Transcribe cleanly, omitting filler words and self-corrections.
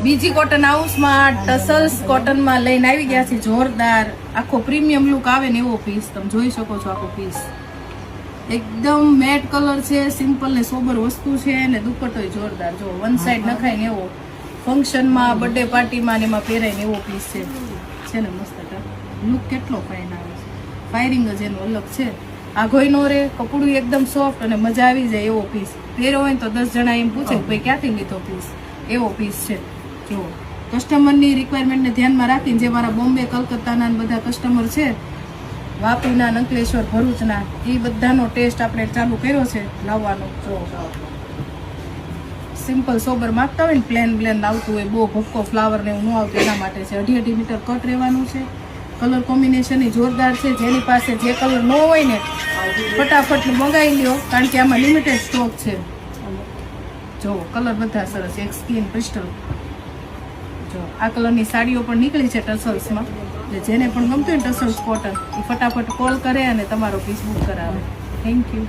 બીજી કોટન હાઉસમાં ટસલ્સ કોટનમાં લઈને આવી ગયા છે. જોરદાર આખો પ્રીમિયમ લુક આવે ને એવો પીસ તમે જોઈ શકો છો. આખો પીસ એકદમ મેટ કલર છે, સિમ્પલ ને સોબર વસ્તુ છે ને દુપટ્ટોય જોરદાર. જો વન સાઈડ નખાય ને એવો ફંક્શનમાં, બર્થડે પાર્ટીમાં ને એમાં પહેરાય ને એવો પીસ છે ને મસ્ત. લુક કેટલો ફાઇન આવે છે, ફાયરિંગ જ એનું અલગ છે. આઘોઈ નો રે, કપડું એકદમ સોફ્ટ અને મજા આવી જાય એવો પીસ. પહેર્યો હોય તો 10 જણા એમ પૂછે ભાઈ ક્યાંથી લીધો પીસ, એવો પીસ છે. જો કસ્ટમરની રિક્વાયરમેન્ટને ધ્યાનમાં રાખીને જે મારા બોમ્બે, કલકત્તાના બધા કસ્ટમર છે, વાપીના, અંકલેશ્વર, ભરૂચના, એ બધાનો ટેસ્ટ આપણે ચાલુ કર્યો છે લાવવાનો. જો સિમ્પલ સોબર માગતા હોય ને, પ્લેન આવતું હોય, બહુ ભક્કો ફ્લાવર ને એવું ન આવતું, એના માટે છે. 2.5 મીટર કટ રહેવાનું છે. કલર કોમ્બિનેશન જોરદાર છે. જેની પાસે જે કલર ન હોય ને ફટાફટ મંગાવી લ્યો, કારણ કે આમાં લિમિટેડ સ્ટોક છે. જો કલર બધા સરસ, એક સ્કિન ક્રિસ્ટલ. જો આ કલરની સાડીઓ પણ નીકળી છે ટસલ્સમાં. જેને પણ ગમતું હોય ટસલ્સ કોટન, એ ફટાફટ કોલ કરે અને તમારો પીસ બુક કરાવે. Thank you.